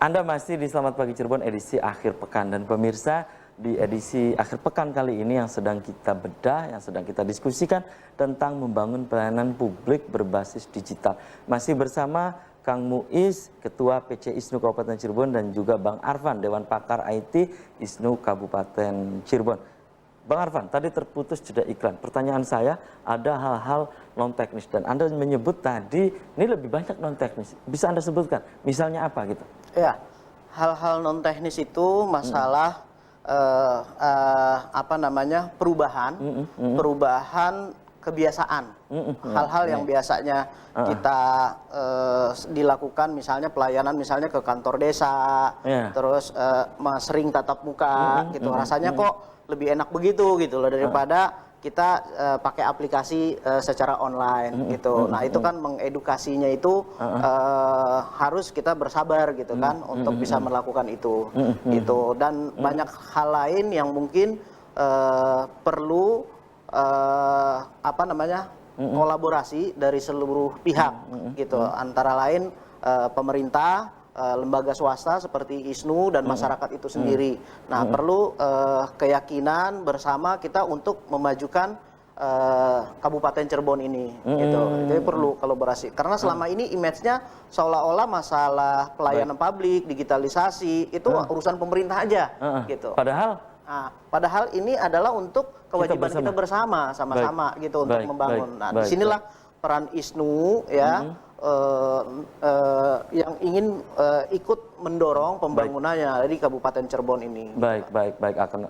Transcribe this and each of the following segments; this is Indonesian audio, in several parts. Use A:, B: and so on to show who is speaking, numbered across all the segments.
A: Anda masih di Selamat Pagi Cirebon edisi akhir pekan, dan pemirsa, di edisi akhir pekan kali ini yang sedang kita bedah, yang sedang kita diskusikan tentang membangun pelayanan publik berbasis digital. Masih bersama Kang Muiz, Ketua PC ISNU Kabupaten Cirebon, dan juga Bang Arfan, Dewan Pakar IT ISNU Kabupaten Cirebon. Bang Arfan, tadi terputus jeda iklan. Pertanyaan saya, ada hal-hal non-teknis, dan Anda menyebut tadi ini lebih banyak non-teknis. Bisa Anda sebutkan, misalnya apa gitu?
B: Ya, hal-hal non-teknis itu masalah perubahan kebiasaan. Hal-hal yang biasanya kita dilakukan, misalnya pelayanan misalnya ke kantor desa, terus sering tatap muka gitu. Rasanya kok lebih enak begitu gitu loh daripada kita pakai aplikasi secara online gitu. Nah, itu kan mengedukasinya itu harus kita bersabar gitu kan untuk bisa melakukan itu gitu. Dan banyak hal lain yang mungkin perlu kolaborasi dari seluruh pihak gitu, antara lain pemerintah, lembaga swasta seperti ISNU dan masyarakat itu sendiri. Nah, perlu keyakinan bersama kita untuk memajukan Kabupaten Cirebon ini gitu. Jadi perlu kolaborasi, karena selama ini image-nya seolah-olah masalah pelayanan publik, digitalisasi itu urusan pemerintah aja gitu. Padahal ini adalah untuk kewajiban kita bersama, sama-sama gitu, untuk membangun. Nah, disinilah peran ISNU ya, yang ingin ikut mendorong pembangunannya di Kabupaten Cirebon ini.
A: Baik.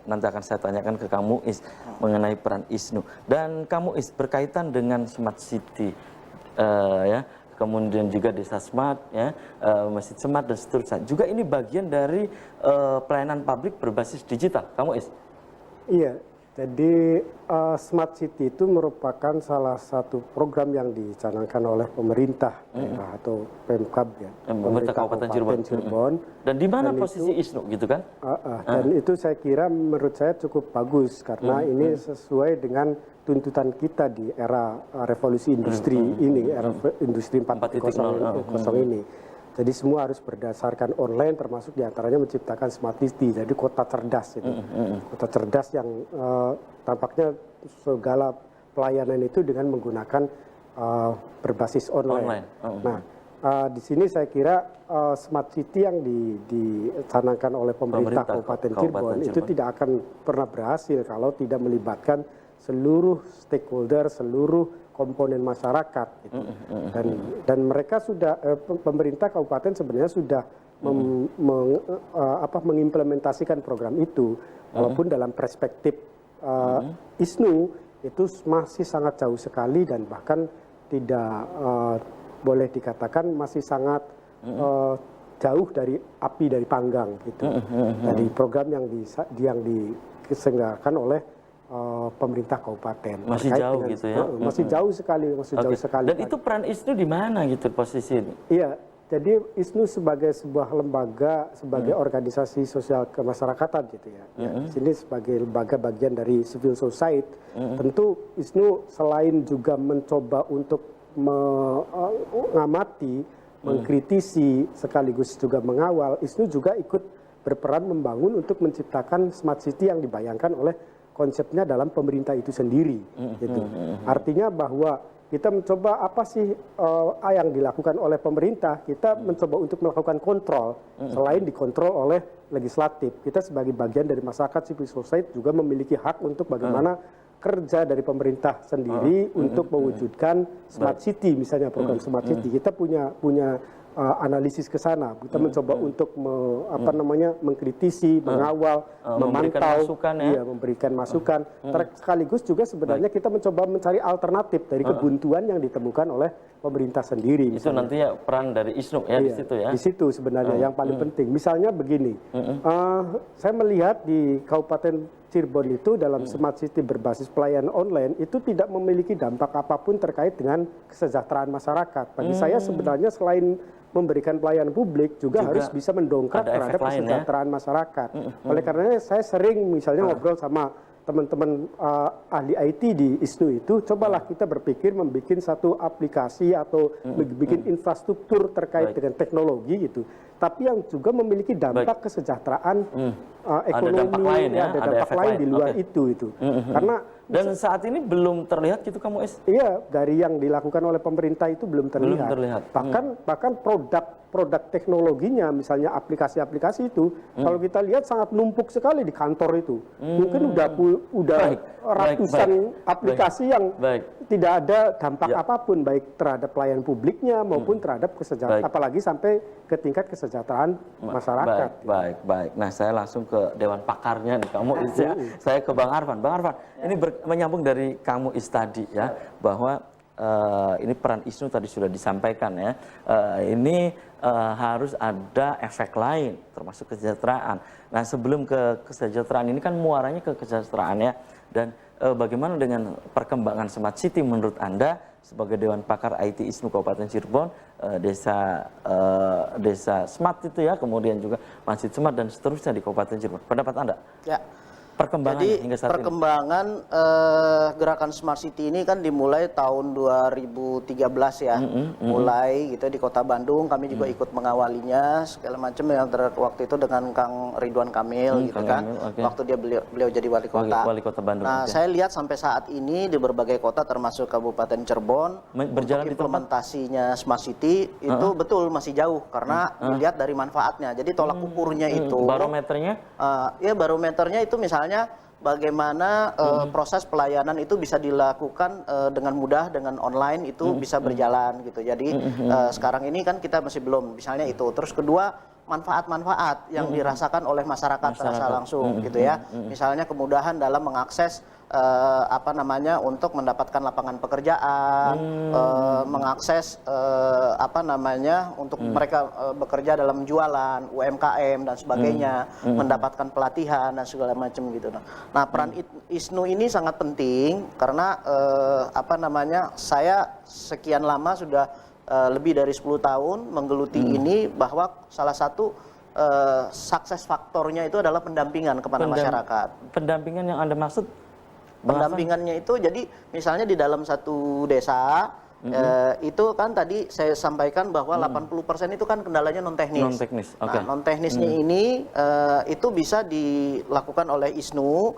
A: Nanti akan saya tanyakan ke Kang Muiz mengenai peran ISNU. Dan Kang Muiz, berkaitan dengan Smart City, ya, kemudian juga Desa Smart, ya, Masjid Smart dan seterusnya. Juga ini bagian dari pelayanan publik berbasis digital, Kang Muiz.
C: Iya. Jadi Smart City itu merupakan salah satu program yang dicanangkan oleh pemerintah daerah atau Pemkab, ya,
A: pemerintah Kabupaten Cirebon. Dan di mana posisi ISNU gitu kan?
C: Dan itu saya kira menurut saya cukup bagus, karena ini sesuai dengan tuntutan kita di era revolusi industri ini, era industri 4.0 ini. Jadi semua harus berdasarkan online, termasuk diantaranya menciptakan smart city, jadi kota cerdas itu. Kota cerdas yang tampaknya segala pelayanan itu dengan menggunakan berbasis online. Nah, di sini saya kira smart city yang dicanangkan oleh pemerintah Kabupaten Cirebon itu tidak akan pernah berhasil kalau tidak melibatkan seluruh stakeholder, seluruh komponen masyarakat gitu. Dan mereka sudah pemerintah kabupaten sebenarnya sudah mengimplementasikan program itu, walaupun dalam perspektif ISNU itu masih sangat jauh sekali, dan bahkan tidak boleh dikatakan masih sangat jauh dari api dari panggang gitu. Dari program yang diselenggarakan oleh pemerintah kabupaten
A: masih jauh dengan, gitu ya,
C: masih jauh sekali, jauh sekali.
A: Dan itu peran ISNU di mana gitu posisi ini?
C: Iya, jadi ISNU sebagai sebuah lembaga, sebagai organisasi sosial kemasyarakatan gitu ya. Di sini sebagai lembaga bagian dari civil society, tentu ISNU selain juga mencoba untuk mengamati, mengkritisi, sekaligus juga mengawal, ISNU juga ikut berperan membangun untuk menciptakan smart city yang dibayangkan oleh konsepnya dalam pemerintah itu sendiri, gitu. Artinya bahwa kita mencoba apa sih yang dilakukan oleh pemerintah, kita mencoba untuk melakukan kontrol, selain dikontrol oleh legislatif. Kita sebagai bagian dari masyarakat civil society juga memiliki hak untuk bagaimana kerja dari pemerintah sendiri untuk mewujudkan smart city, misalnya program smart city. Kita punya analisis ke sana. Kita mencoba untuk mengkritisi, mengawal, memantau, memberikan masukan. Sekaligus juga sebenarnya kita mencoba mencari alternatif dari kebuntuan yang ditemukan oleh pemerintah sendiri.
A: Itu nantinya peran dari ISNU ya, di situ ya. Di
C: situ sebenarnya yang paling penting. Misalnya begini, saya melihat di Kabupaten Cirebon itu dalam smart city berbasis pelayanan online itu tidak memiliki dampak apapun terkait dengan kesejahteraan masyarakat. Bagi saya sebenarnya selain memberikan pelayanan publik juga harus bisa mendongkrak terhadap kesejahteraan masyarakat. Oleh karenanya saya sering misalnya ngobrol sama teman-teman ahli IT di ISNU itu, cobalah kita berpikir membuat satu aplikasi atau bikin infrastruktur terkait dengan teknologi gitu, tapi yang juga memiliki dampak kesejahteraan ekonomi,
A: dampak lain ya,
C: ada
A: ada
C: dampak
A: efek
C: lain
A: lain.
C: di luar
A: Oke.
C: itu. Karena
A: Dan saat ini belum terlihat gitu kamu
C: iya, dari yang dilakukan oleh pemerintah itu belum terlihat.
A: terlihat.
C: Bahkan produk teknologinya, misalnya aplikasi-aplikasi itu, kalau kita lihat sangat numpuk sekali di kantor itu. Mungkin udah
A: Baik,
C: ratusan
A: baik.
C: aplikasi yang
A: Baik.
C: tidak ada dampak
A: Ya.
C: apapun, baik terhadap pelayan publiknya maupun terhadap kesejahteraan,
A: Baik.
C: apalagi sampai ke tingkat kesejahteraan masyarakat.
A: Baik. Nah, saya langsung ke Dewan Pakarnya nih, kamu saya ke Bang Arfan. Bang Arfan, ini menyambung dari kamu tadi ya, bahwa ini peran ISNU tadi sudah disampaikan ya. Ini harus ada efek lain, termasuk kesejahteraan. Nah, sebelum ke kesejahteraan ini kan muaranya ke kesejahteraan ya. Dan bagaimana dengan perkembangan Smart City menurut Anda sebagai Dewan Pakar IT ISNU Kabupaten Cirebon, desa smart itu ya, kemudian juga masjid smart dan seterusnya di Kabupaten Cirebon. Pendapat Anda?
B: Ya.
A: Perkembangan
B: Jadi
A: hingga saat
B: perkembangan gerakan Smart City ini kan dimulai tahun 2013 ya, mulai gitu di Kota Bandung. Kami juga ikut mengawalinya segala macam yang waktu itu dengan Kang Ridwan Kamil gitu
A: Kang
B: kan,
A: Kamil, oke.
B: waktu beliau jadi wali kota.
A: Wali Kota Bandung.
B: Nah,
A: oke.
B: saya lihat sampai saat ini di berbagai kota termasuk Kabupaten Cirebon
A: Berjalan
B: untuk
A: di tempat?
B: implementasinya Smart City itu betul masih jauh karena dilihat dari manfaatnya. Jadi tolak ukurnya itu
A: Barometernya?
B: ya barometernya itu misalnya bagaimana proses pelayanan itu bisa dilakukan dengan mudah dengan online itu bisa berjalan gitu. Jadi sekarang ini kan kita masih belum misalnya itu. Terus kedua manfaat-manfaat yang dirasakan oleh masyarakat terasa langsung gitu ya. Misalnya kemudahan dalam mengakses untuk mendapatkan lapangan pekerjaan, mengakses untuk mereka bekerja dalam jualan, UMKM dan sebagainya, mendapatkan pelatihan dan segala macam gitu. Nah, peran ISNU ini sangat penting karena saya sekian lama sudah lebih dari 10 tahun menggeluti ini, bahwa salah satu sukses faktornya itu adalah pendampingan kepada masyarakat.
A: Pendampingan yang Anda maksud?
B: Pendampingannya itu jadi misalnya di dalam satu desa itu kan tadi saya sampaikan bahwa 80% itu kan kendalanya non teknis.
A: Non teknis, oke.
B: Nah, non teknisnya ini itu bisa dilakukan oleh ISNU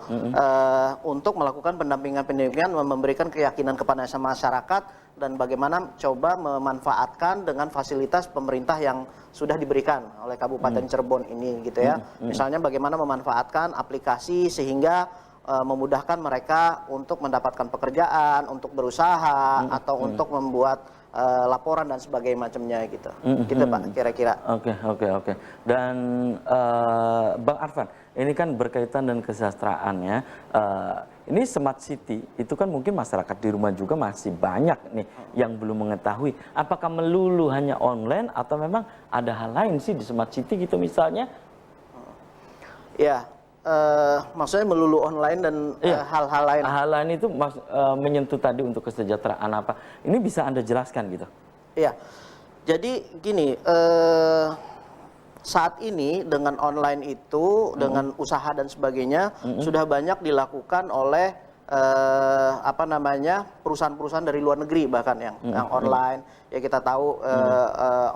B: untuk melakukan pendampingan, memberikan keyakinan kepada masyarakat dan bagaimana coba memanfaatkan dengan fasilitas pemerintah yang sudah diberikan oleh Kabupaten Cirebon ini gitu ya. Misalnya bagaimana memanfaatkan aplikasi sehingga memudahkan mereka untuk mendapatkan pekerjaan, untuk berusaha, atau untuk membuat laporan dan sebagainya macamnya gitu. Gitu Pak, kira-kira.
A: Oke. Dan Bang Arfan, ini kan berkaitan dengan kesejahteraan ya. Ini Smart City, itu kan mungkin masyarakat di rumah juga masih banyak nih yang belum mengetahui. Apakah melulu hanya online atau memang ada hal lain sih di Smart City gitu misalnya?
B: Ya. Maksudnya melulu online dan hal-hal lain.
A: Hal lain itu menyentuh tadi untuk kesejahteraan apa? Ini bisa Anda jelaskan gitu?
B: Iya. Jadi gini, saat ini dengan online itu, dengan usaha dan sebagainya sudah banyak dilakukan oleh perusahaan-perusahaan dari luar negeri bahkan yang online. Ya kita tahu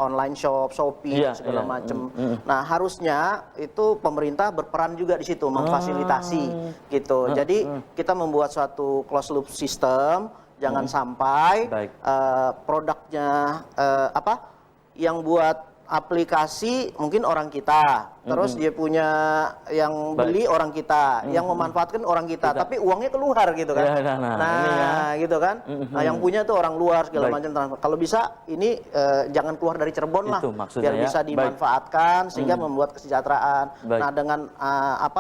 B: online shop, Shopee segala macam. Nah, harusnya itu pemerintah berperan juga di situ memfasilitasi gitu. Jadi kita membuat suatu closed loop system, jangan sampai produknya yang buat aplikasi mungkin orang kita, terus dia punya yang beli orang kita, yang memanfaatkan orang kita, tapi uangnya keluar gitu kan. Gitu kan. Nah, yang punya tuh orang luar segala macam. Kalau bisa ini jangan keluar dari Cirebon lah, biar bisa dimanfaatkan sehingga membuat kesejahteraan. Nah, dengan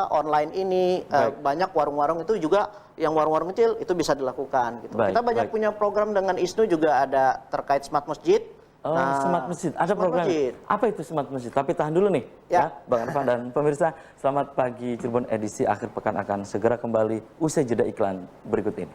B: online ini banyak warung-warung itu juga yang warung-warung kecil itu bisa dilakukan gitu. Kita banyak punya program dengan ISNU juga ada terkait Smart Masjid.
A: Smart Masjid, ada program. Apa itu Smart Masjid? Tapi tahan dulu nih, ya, Bang Arfan dan pemirsa. Selamat pagi Cirebon edisi akhir pekan akan segera kembali usai jeda iklan berikut ini.